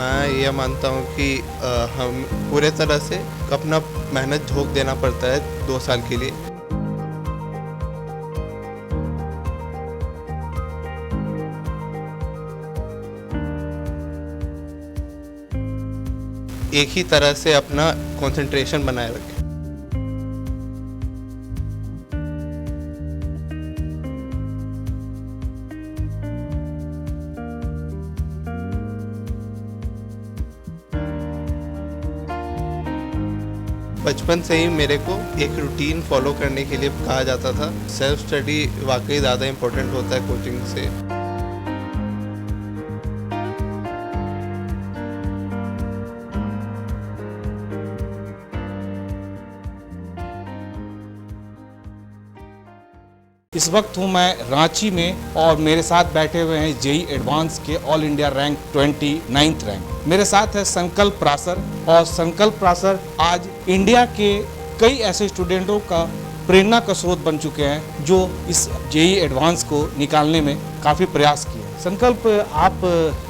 मैं ये मानता हूँ कि हम पूरे तरह से अपना मेहनत झोंक देना पड़ता है 2 साल के लिए। एक ही तरह से अपना कंसंट्रेशन बनाए रखें। बचपन से ही मेरे को एक रूटीन फॉलो करने के लिए कहा जाता था। सेल्फ स्टडी वाकई ज़्यादा इम्पोर्टेंट होता है कोचिंग से। इस वक्त हूँ मैं रांची में और मेरे साथ बैठे हुए हैं जेई एडवांस के all India rank 29th rank. मेरे साथ है संकल्प प्रासर और संकल्प प्रासर आज इंडिया के कई ऐसे स्टूडेंटों का प्रेरणा का स्रोत बन चुके हैं जो इस जेई एडवांस को निकालने में काफ़ी प्रयास किए हैं। संकल्प, आप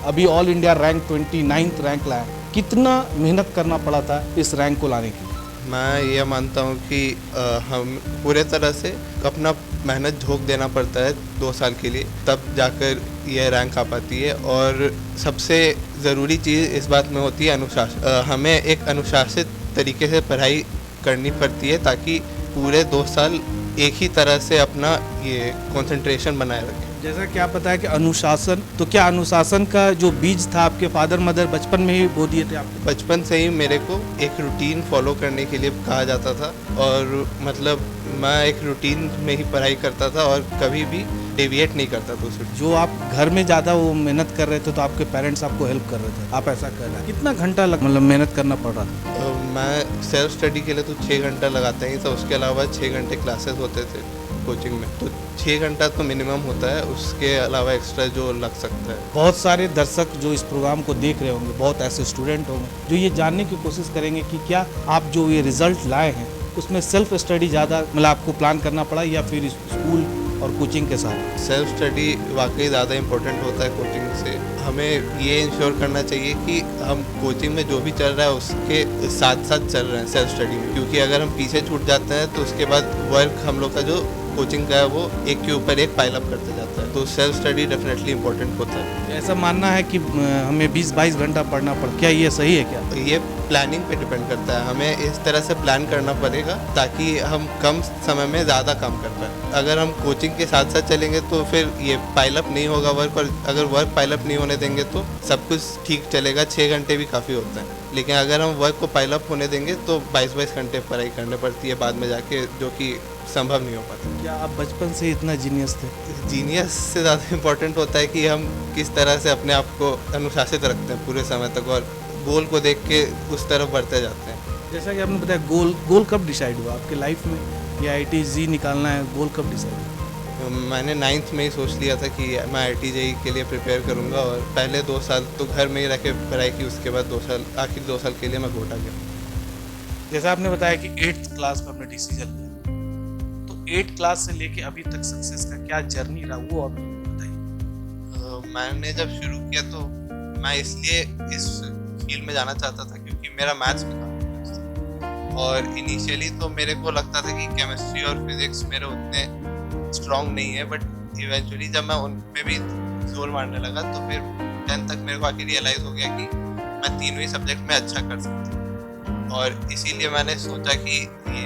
अभी all India rank 29th rank लाए, कितना मेहनत करना पड़ा था इस रैंक को लाने के लिए? मैं ये मानता हूँ कि हम पूरे तरह से अपना मेहनत झोंक देना पड़ता है 2 साल के लिए, तब जाकर यह रैंक आ पाती है। और सबसे ज़रूरी चीज़ इस बात में होती है अनुशासन। हमें एक अनुशासित तरीके से पढ़ाई करनी पड़ती है ताकि पूरे 2 साल एक ही तरह से अपना ये कंसंट्रेशन बनाए रखें। जैसा कि आप बताया कि अनुशासन, तो क्या अनुशासन का जो बीज था आपके फादर मदर बचपन में ही बो दिए थे आपको? बचपन से ही मेरे को एक रूटीन फॉलो करने के लिए कहा जाता था और मतलब मैं एक रूटीन में ही पढ़ाई करता था और कभी भी डेविएट नहीं करता था उससे। जो आप घर में ज़्यादा वो मेहनत कर रहे थे तो आपके पेरेंट्स आपको हेल्प कर रहे थे, आप ऐसा कर रहे हैं। कितना घंटा मतलब मेहनत करना पड़ रहा था? मैं सेल्फ स्टडी के लिए तो 6 घंटा लगाता ही था। उसके अलावा 6 घंटे क्लासेस होते थे कोचिंग में, तो 6 घंटा तो मिनिमम होता है। उसके अलावा एक्स्ट्रा जो लग सकता है। बहुत सारे दर्शक जो इस प्रोग्राम को देख रहे होंगे, बहुत ऐसे स्टूडेंट होंगे जो ये जानने की कोशिश करेंगे कि क्या आप जो ये रिजल्ट लाए हैं उसमें सेल्फ स्टडी ज़्यादा मतलब आपको प्लान करना पड़ा या फिर स्कूल और कोचिंग के साथ? सेल्फ स्टडी वाकई ज़्यादा इम्पोर्टेंट होता है कोचिंग से। हमें ये इंश्योर करना चाहिए कि हम कोचिंग में जो भी चल रहा है उसके साथ साथ चल रहे हैं सेल्फ स्टडी में, क्योंकि अगर हम पीछे छूट जाते हैं तो उसके बाद वर्क हम लोग का जो कोचिंग का है वो एक के ऊपर एक पाइल अप करते जाता है। तो सेल्फ स्टडी डेफिनेटली इम्पोर्टेंट होता है। ऐसा मानना है कि हमें 20-22 घंटा पढ़ना पड़, क्या ये सही है क्या? ये प्लानिंग पे डिपेंड करता है। हमें इस तरह से प्लान करना पड़ेगा ताकि हम कम समय में ज़्यादा काम कर पाए। अगर हम कोचिंग के साथ साथ चलेंगे तो फिर ये पाइल अप नहीं होगा वर्क, और अगर वर्क पाइल अप नहीं होने देंगे तो सब कुछ ठीक चलेगा। 6 घंटे भी काफ़ी होता है, लेकिन अगर हम वर्क को पाइल अप होने देंगे तो 22-22 घंटे पढ़ाई करनी पड़ती है बाद में जाके, जो कि संभव नहीं हो पाता। क्या आप बचपन से इतना जीनियस थे? जीनियस से ज़्यादा इम्पोर्टेंट होता है कि हम किस तरह से अपने आप को अनुशासित रखते हैं पूरे समय तक और गोल को देख के उस तरफ बढ़ते जाते हैं। जैसा कि आपने बताया, गोल कब डिसाइड हुआ आपके लाइफ में कि IIT निकालना है? गोल कब डिसाइड हुआ? मैंने 9th में ही सोच लिया था कि मैं IIT JEE के लिए प्रिपेयर करूंगा और पहले 2 साल तो घर में ही रह के पढ़ाई की। उसके बाद 2 साल, आखिर 2 साल के लिए मैं कोटा गया। जैसा आपने बताया कि 8th क्लास में आपने डिसीजन लिया, तो 8th क्लास से लेके अभी तक सक्सेस का क्या जर्नी रहा वो आप बताइए। मैंने जब शुरू किया तो मैं इसलिए इस फील्ड में जाना चाहता था क्योंकि मेरा मैथ्स में काफ़ी इंटरेस्ट था। और इनिशियली तो मेरे को लगता था कि केमिस्ट्री और फिजिक्स मेरे उतने स्ट्रॉन्ग नहीं है, बट इवेंचुअली जब मैं उनमें भी जोर मारने लगा तो फिर 10th तक मेरे को आखिर रियलाइज़ हो गया कि मैं तीनों ही सब्जेक्ट में अच्छा कर सकता हूँ। और इसीलिए मैंने सोचा कि ये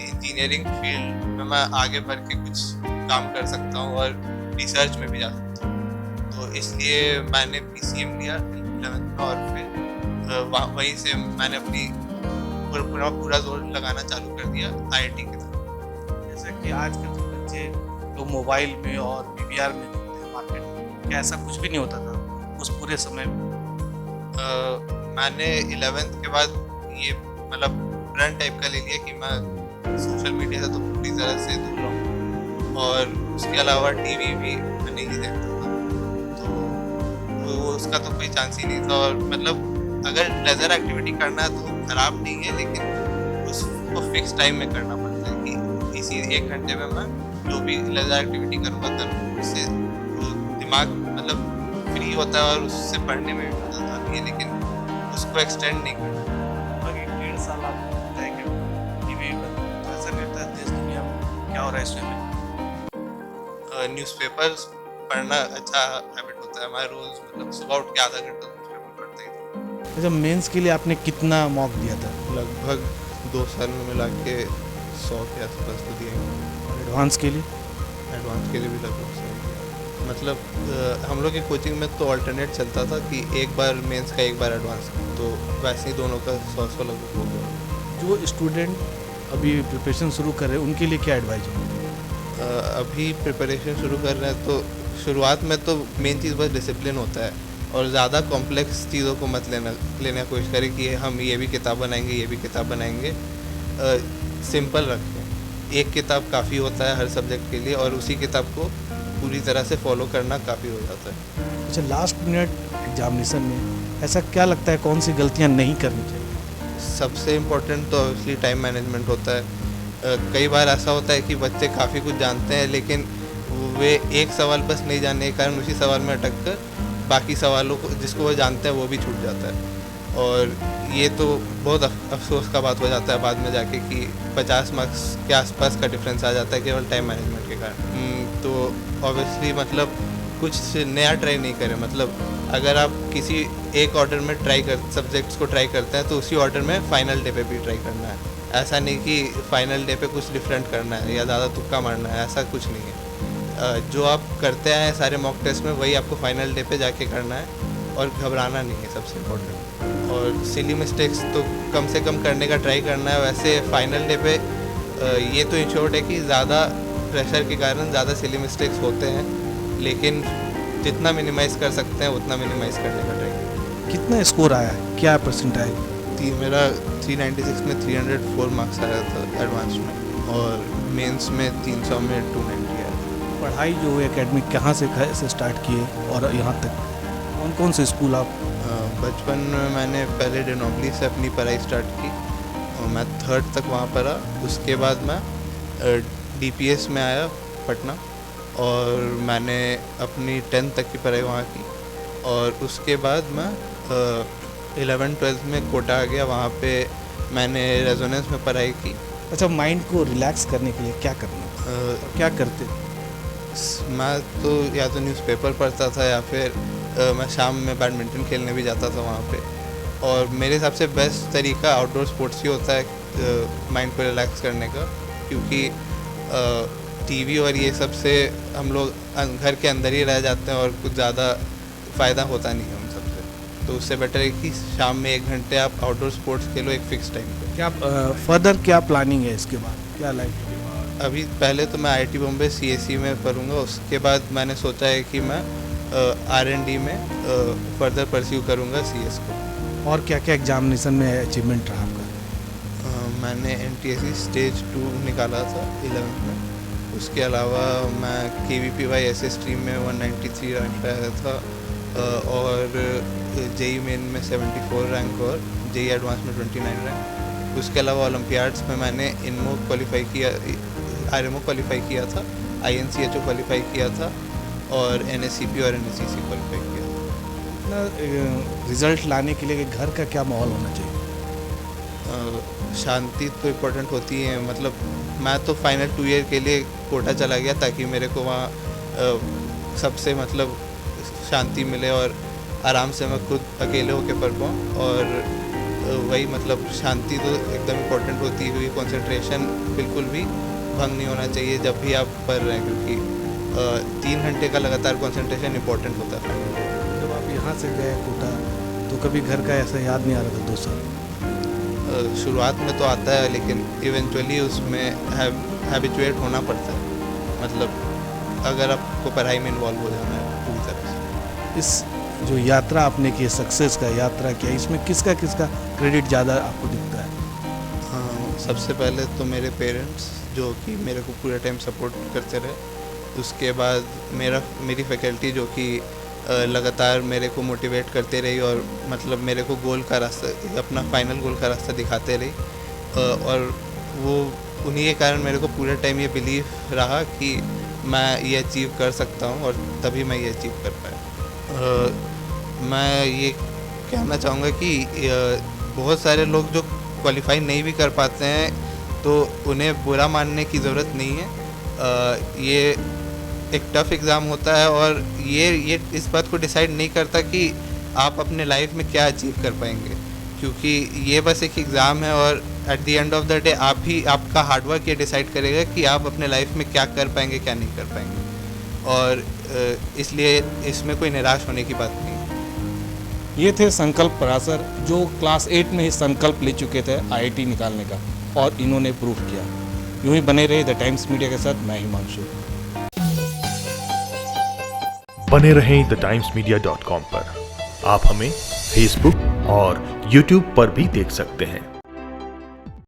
इंजीनियरिंग फील्ड में मैं आगे बढ़ के कुछ काम कर सकता हूँ और रिसर्च में भी जा सकता हूँ। तो इसलिए मैंने PCM लिया 11th में और फिर वहीं से मैंने अपनी पूरा जोर लगाना चालू कर दिया IIT की तरफ। जैसा कि आजकल के बच्चे तो मोबाइल में और PVR में घूमते हैं मार्केट में, क्या ऐसा कुछ भी नहीं होता था उस पूरे समय में? मैंने 11th के बाद ये मतलब रन टाइप का ले लिया कि मैं सोशल मीडिया से तो पूरी तरह से दूर रहूँ और उसके अलावा टीवी भी मैं नहीं देखता था, तो उसका तो कोई चांस ही नहीं था। और मतलब अगर लेजर एक्टिविटी करना है तो ख़राब नहीं है, लेकिन उसको फिक्स टाइम में करना पड़ता है कि इसी 1 घंटे में मैं जो भी लेजर एक्टिविटी करूँगा तब उससे दिमाग मतलब फ्री होता है और उससे पढ़ने में भी मदद आती है, लेकिन उसको एक्सटेंड नहीं करना। लगभग 1 डेढ़ साल आपको तय के टीवी पर, तो ऐसा करता है देश दुनिया में क्या हो रहा है इस समय? न्यूज़पेपर्स पढ़ना अच्छा हैबिट होता है हमारा। रोज़ मतलब सुबह उठ के आधा घंटा न्यूज़पेपर पढ़ते ही थे। अच्छा, मेंस के लिए आपने कितना मॉक दिया था लगभग 2 साल में मिला के 100 के आसपास तो दिए हैं। और एडवांस के लिए? एडवांस के लिए भी लगभग 100 दिया। मतलब हम लोग की कोचिंग में तो अल्टरनेट चलता था कि एक बार मेंस का एक बार एडवांस का, तो वैसे ही दोनों का 100 लगभग हो गया। जो स्टूडेंट अभी प्रिपरेशन शुरू कर रहे हैं उनके लिए क्या एडवाइस होगी? अभी प्रिपरेशन शुरू कर रहे हैं तो शुरुआत में तो मेन चीज़ बस डिसिप्लिन होता है, और ज़्यादा कॉम्प्लेक्स चीज़ों को मत लेने की कोशिश करें कि हम ये भी किताब बनाएंगे, ये भी किताब बनाएंगे। सिंपल रखें, एक किताब काफ़ी होता है हर सब्जेक्ट के लिए, और उसी किताब को पूरी तरह से फॉलो करना काफ़ी हो जाता है। अच्छा, लास्ट मिनट एग्जामिनेशन में ऐसा क्या लगता है कौन सी गलतियां नहीं करनी चाहिए? सबसे इम्पोर्टेंट तो ऑब्वियसली टाइम मैनेजमेंट होता है। कई बार ऐसा होता है कि बच्चे काफ़ी कुछ जानते हैं, लेकिन वे एक सवाल बस नहीं जानने के कारण उसी सवाल में अटक कर बाकी सवालों को जिसको वो जानते हैं वो भी छूट जाता है। और ये तो बहुत अफसोस का बात हो जाता है बाद में जाके कि 50 मार्क्स के आसपास का डिफरेंस आ जाता है केवल टाइम मैनेजमेंट के कारण। तो ऑब्वियसली मतलब कुछ नया ट्राई नहीं करें। मतलब अगर आप किसी एक ऑर्डर में सब्जेक्ट्स को ट्राई करते हैं तो उसी ऑर्डर में फ़ाइनल डे पे भी ट्राई करना है। ऐसा नहीं कि फ़ाइनल डे पे कुछ डिफरेंट करना है या ज़्यादा तुक्का मारना है, ऐसा कुछ नहीं है। जो आप करते आए हैं सारे मॉक टेस्ट में वही आपको फ़ाइनल डे पे जाके करना है, और घबराना नहीं है सबसे इम्पोर्टेंट। और सिली मिस्टेक्स तो कम से कम करने का ट्राई करना है। वैसे फ़ाइनल डे पे ये तो इंश्योर्ड है कि ज़्यादा प्रेशर के कारण ज़्यादा सिली मिस्टेक्स होते हैं, लेकिन जितना मिनिमाइज़ कर सकते हैं उतना मिनिमाइज़ करने का ट्राई करें। कितना स्कोर आया है, क्या परसेंटाइज? मेरा 396 में 304 मार्क्स आया था एडवांस में, और मेंस में 300 में 290 आया था। पढ़ाई जो एकेडमिक कहाँ से स्टार्ट किए और यहाँ तक कौन कौन से स्कूल आप? बचपन में मैंने पहले डेनोबली से अपनी पढ़ाई स्टार्ट की, और मैं 3rd तक वहाँ पढ़ा। उसके बाद मैं DPS में आया पटना, और मैंने अपनी 10th तक की पढ़ाई वहाँ की। और उसके बाद मैं 11th-12th में कोटा आ गया, वहाँ पे मैंने रेजोनेंस में पढ़ाई की। अच्छा, माइंड को रिलैक्स करने के लिए क्या करना क्या करते? मैं तो या तो न्यूज़पेपर पढ़ता था या फिर मैं शाम में बैडमिंटन खेलने भी जाता था वहाँ पे। और मेरे हिसाब से बेस्ट तरीका आउटडोर स्पोर्ट्स ही होता है माइंड को रिलैक्स करने का, क्योंकि टीवी और ये सब से हम लोग घर के अंदर ही रह जाते हैं और कुछ ज़्यादा फ़ायदा होता नहीं है उन सब से। तो उससे बेटर है कि शाम में 1 घंटे आप आउटडोर स्पोर्ट्स खेलो एक फ़िक्स टाइम पे। क्या फर्दर क्या प्लानिंग है इसके बाद, क्या लाइफ? अभी पहले तो मैं IIT बॉम्बे CSE में पढ़ूंगा, उसके बाद मैंने सोचा है कि मैं R&D में फर्दर परस्यू करूंगा CS को। और क्या क्या एग्जामिनेशन में अचीवमेंट रहा आपका? मैंने NTSE स्टेज 2 निकाला था 11th में। उसके अलावा मैं KVPY SS स्ट्रीम में 193 रैंक पे आया था, और JEE मेन में 74 रैंक, और JEE एडवांस में 29 रैंक। उसके अलावा ओलंपियाड्स में मैंने INMO क्वालिफाई किया, RMO क्वालिफाई किया था, INCHO क्वालिफाई किया था, और NSCP और NSCC क्वालिफाई किया था। रिजल्ट लाने के लिए घर का क्या माहौल होना चाहिए? शांति तो इम्पोर्टेंट होती है। मतलब मैं तो फाइनल 2 ईयर के लिए कोटा चला गया ताकि मेरे को वहाँ सबसे मतलब शांति मिले और आराम से मैं खुद अकेले होकर पढ़ पाऊँ। और वही मतलब शांति तो एकदम इम्पोर्टेंट होती है, क्योंकि कंसंट्रेशन बिल्कुल भी भंग नहीं होना चाहिए जब भी आप पढ़ रहे हैं, क्योंकि 3 घंटे का लगातार कंसंट्रेशन इम्पोर्टेंट होता है। जब आप यहाँ से गए कोटा तो कभी घर का ऐसा याद नहीं आ रहा था 2 साल? शुरुआत में तो आता है, लेकिन इवेंचुअली उसमें हैबिचुएट होना पड़ता है। मतलब अगर आपको पढ़ाई में इन्वॉल्व हो जाना है पूरी तरह से। इस जो यात्रा आपने की, सक्सेस का यात्रा किया, इसमें किसका क्रेडिट ज़्यादा आपको दिखता है? सबसे पहले तो मेरे पेरेंट्स जो कि मेरे को पूरे टाइम सपोर्ट करते रहे। उसके बाद मेरी फैकल्टी जो कि लगातार मेरे को मोटिवेट करते रही और मतलब मेरे को गोल का रास्ता, अपना फाइनल गोल का रास्ता दिखाते रही। और वो उन्हीं के कारण मेरे को पूरे टाइम ये बिलीव रहा कि मैं ये अचीव कर सकता हूँ, और तभी मैं ये अचीव कर पाया। मैं ये कहना चाहूँगा कि बहुत सारे लोग जो क्वालिफाई नहीं भी कर पाते हैं तो उन्हें बुरा मानने की ज़रूरत नहीं है। ये एक टफ़ एग्ज़ाम होता है और ये इस बात को डिसाइड नहीं करता कि आप अपने लाइफ में क्या अचीव कर पाएंगे, क्योंकि ये बस एक एग्ज़ाम है और at the end of the day आपका हार्डवर्क ये डिसाइड करेगा कि आप अपने लाइफ में क्या कर पाएंगे क्या नहीं कर पाएंगे। और इसलिए इसमें कोई निराश होने की बात नहीं है। ये थे संकल्प परासर, जो क्लास 8 में ही संकल्प ले चुके थे IIT निकालने का, और इन्होंने प्रूव किया। यूं ही बने रहे द टाइम्स मीडिया के साथ। मैं हिमांशु। बने रहें thetimesmedia.com पर। आप हमें फेसबुक और यूट्यूब पर भी देख सकते हैं।